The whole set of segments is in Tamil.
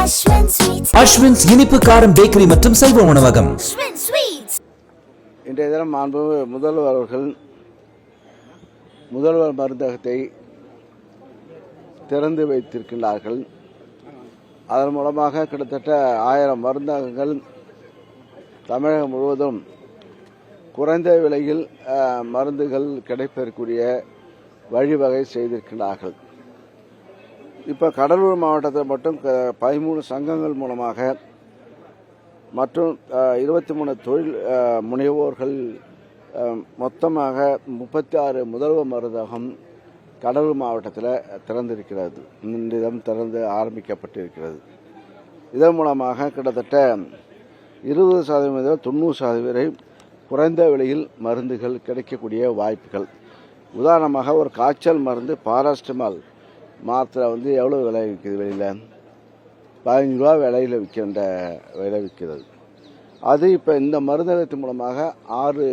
அஸ்வின்ஸ் இனிப்பு காரம் பேக்கரி மற்றும் சைவ உணவகம். இன்றைய தினம் முதல்வர் அவர்கள் முதல்வர் மருந்தகத்தை திறந்து வைத்திருக்கிறார்கள். அதன் மூலமாக கிட்டத்தட்ட 1000 மருந்தகங்கள் தமிழகம் முழுவதும் குறைந்த விலையில் மருந்துகள் கிடைப்பதற்குரிய வழிவகை செய்திருக்கிறார்கள். இப்போ கடலூர் மாவட்டத்தில் மட்டும் 13 சங்கங்கள் மூலமாக மற்றும் 23 தொழில் முனைவோர்கள் மொத்தமாக 36 முதல்வர் மருந்தகம் கடலூர் மாவட்டத்தில் திறந்திருக்கிறது. இன்றிடம் திறந்து ஆரம்பிக்கப்பட்டிருக்கிறது. இதன் மூலமாக கிட்டத்தட்ட 20% முதல் 90% குறைந்த விலையில் மருந்துகள் கிடைக்கக்கூடிய வாய்ப்புகள். உதாரணமாக ஒரு காய்ச்சல் மருந்து பாராஸ்டமால் மாத்திரை எவ்வளோ விலை விற்கிது? வெளியில் 15 ரூபா விலையில் விற்கிறது. அது இப்போ இந்த மருந்தகத்தின் மூலமாக 6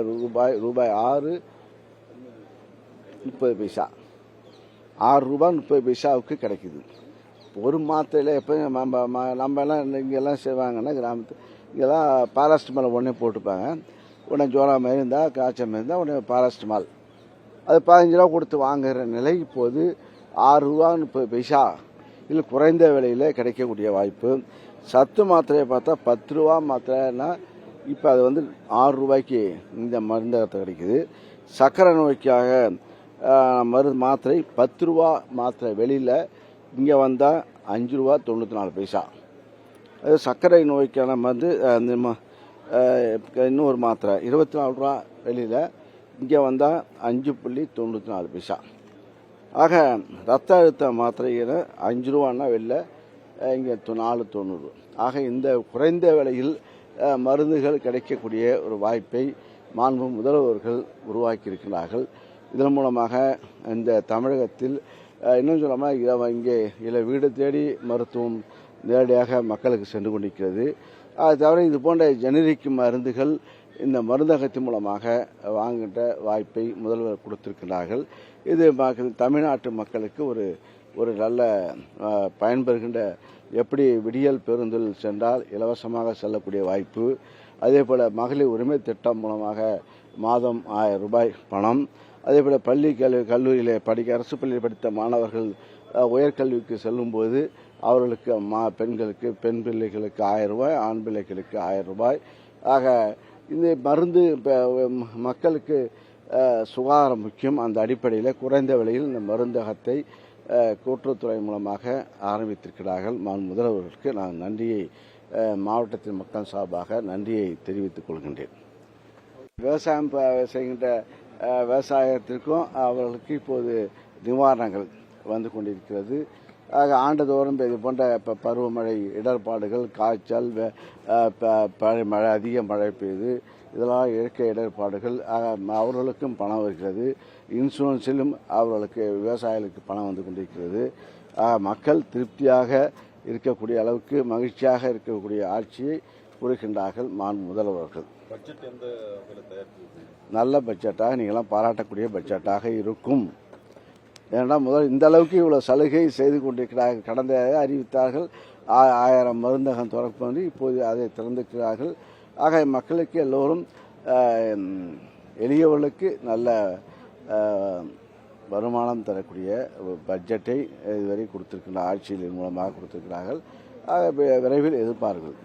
ரூபாய் 6.30 ரூபாய் 30 பைசாவுக்கு கிடைக்குது. ஒரு மாத்திரையில் எப்போ நம்ம எல்லாம் இங்கெல்லாம் செய்வாங்கன்னா கிராமத்து இங்கெல்லாம் பாராஸ்டமால் உடனே போட்டுப்பாங்க. உடனே ஜோரா மாதிரி இருந்தால் காய்ச்சல் மாதிரி இருந்தால் உடனே பாராஸ்டமால் அது 15 ரூபா கொடுத்து வாங்குகிற நிலை இப்போது 6 ரூபா 30 பைசா இல்லை குறைந்த விலையில் கிடைக்கக்கூடிய வாய்ப்பு. சத்து மாத்திரையை பார்த்தா 10 ரூபா மாத்திரைன்னா இப்போ அது 6 ரூபாய்க்கு இந்த மருந்தகத்தை கிடைக்குது. சர்க்கரை நோய்க்காக மாத்திரை 10 ரூபா மாத்திரை வெளியில் இங்கே வந்தால் 5 ரூபா 94 பைசா. அது சர்க்கரை நோய்க்கான மருந்து இன்னொரு மாத்திரை 24 ரூபா வெளியில் இங்கே வந்தால் 5.94 பைசா. ஆக ரத்த அழுத்த மாத்திரையில் 5 ரூபான்னா வெளில இங்கே 4.90. ஆக இந்த குறைந்த விலையில் மருந்துகள் கிடைக்கக்கூடிய ஒரு வாய்ப்பை மாண்பு முதல்வர்கள் உருவாக்கியிருக்கிறார்கள். இதன் மூலமாக இந்த தமிழகத்தில் இன்னும் சொல்லாமல் இங்கே வீடு தேடி மருத்துவம் நேரடியாக மக்களுக்கு சென்று கொண்டிருக்கிறது. அது தவிர இது போன்ற ஜெனரிக் மருந்துகள் இந்த மருந்தகத்தின் மூலமாக வாங்குகின்ற வாய்ப்பை முதல்வர் கொடுத்திருக்கிறார்கள். இது தமிழ்நாட்டு மக்களுக்கு ஒரு நல்ல பயன்பெறுகின்ற, எப்படி விடியல் பேருந்தில் சென்றால் இலவசமாக செல்லக்கூடிய வாய்ப்பு, அதே போல் மகளிர் உரிமை திட்டம் மூலமாக மாதம் 1000 ரூபாய் பணம், அதே போல் பள்ளி கல்லூரியில் அரசு பள்ளியில் படித்த மாணவர்கள் உயர்கல்விக்கு செல்லும்போது அவர்களுக்கு பெண்களுக்கு பெண் பிள்ளைகளுக்கு 1000 ரூபாய், ஆண் பிள்ளைகளுக்கு 1000 ரூபாய். ஆக இந்த மருந்து மக்களுக்கு சுகாதாரம் முக்கியம். அந்த அடிப்படையில் குறைந்த விலையில் இந்த மருந்தகத்தை கூட்டுறவுத்துறை மூலமாக ஆரம்பித்திருக்கிறார்கள். முதல்வர்களுக்கு நான் நன்றியை மாவட்டத்தின் மக்கள் சார்பாக நன்றியை தெரிவித்துக் கொள்கின்றேன். விவசாயம் செய்கின்ற விவசாயத்திற்கும் அவர்களுக்கு இப்போது நிவாரணங்கள் வந்து கொண்டிருக்கிறது. ஆக ஆண்டுதோறும் இது போன்ற பருவமழை இடர்பாடுகள், காய்ச்சல், மழை, அதிக மழை பெய்யுது, இதெல்லாம் இயற்கை இடர்பாடுகள். அவர்களுக்கும் பணம் வருகிறது. இன்சூரன்ஸிலும் அவர்களுக்கு விவசாயிகளுக்கு பணம் வந்து கொண்டிருக்கிறது. மக்கள் திருப்தியாக இருக்கக்கூடிய அளவுக்கு மகிழ்ச்சியாக இருக்கக்கூடிய ஆட்சியை புரிகின்றார்கள் முதல்வர்கள். நல்ல பட்ஜெட்டாக நீங்களாம் பாராட்டக்கூடிய பட்ஜெட்டாக இருக்கும். ஏன்னா இந்த அளவுக்கு இவ்வளோ சலுகை செய்து கொண்டிருக்கிறார்கள். கடந்த அறிவித்தார்கள் 1000 மருந்தகம் திறப்பது, இப்போது அதை திறந்திருக்கிறார்கள். ஆக மக்களுக்கு எல்லோரும் எளியவர்களுக்கு நல்ல வருமானம் தரக்கூடிய பட்ஜெட்டை இதுவரை கொடுத்திருக்கின்ற ஆட்சியின் மூலமாக கொடுத்திருக்கிறார்கள். ஆக விரைவில் எதிர்பார்கள்.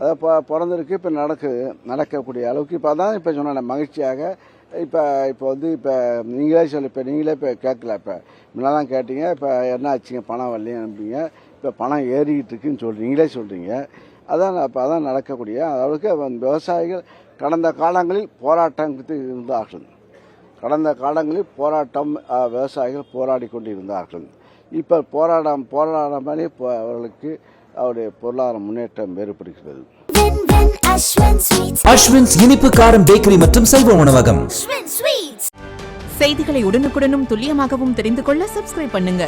அதான் பிறந்திருக்கு, இப்போ நடக்கக்கூடிய அளவுக்கு இப்போ தான் இப்போ சொன்ன மகிழ்ச்சியாக இப்போ நீங்களே கேட்கல. இப்போ முன்னெல்லாம் கேட்டீங்க, இப்போ என்ன ஆச்சுங்க பணம் வரலையும் அனுப்பிங்க, இப்போ பணம் ஏறிக்கிட்டு இருக்குன்னு நீங்களே சொல்கிறீங்க. அதான் நடக்கக்கூடிய அளவுக்கு விவசாயிகள் கடந்த காலங்களில் போராட்டத்துக்கு இருந்தார்கள். கடந்த காலங்களில் விவசாயிகள் போராடி கொண்டு இருந்தார்கள். இப்போ போராடாமலே அவர்களுக்கு அவருடைய பொருளாதார முன்னேற்றம் ஏற்படுகிறது. அஸ்வின்ஸ் இனிப்பு காரம் பேக்கரி மற்றும் சைவ உணவகம். செய்திகளை உடனுக்குடனும் துல்லியமாகவும் தெரிந்து கொள்ள சப்ஸ்கிரைப் பண்ணுங்க.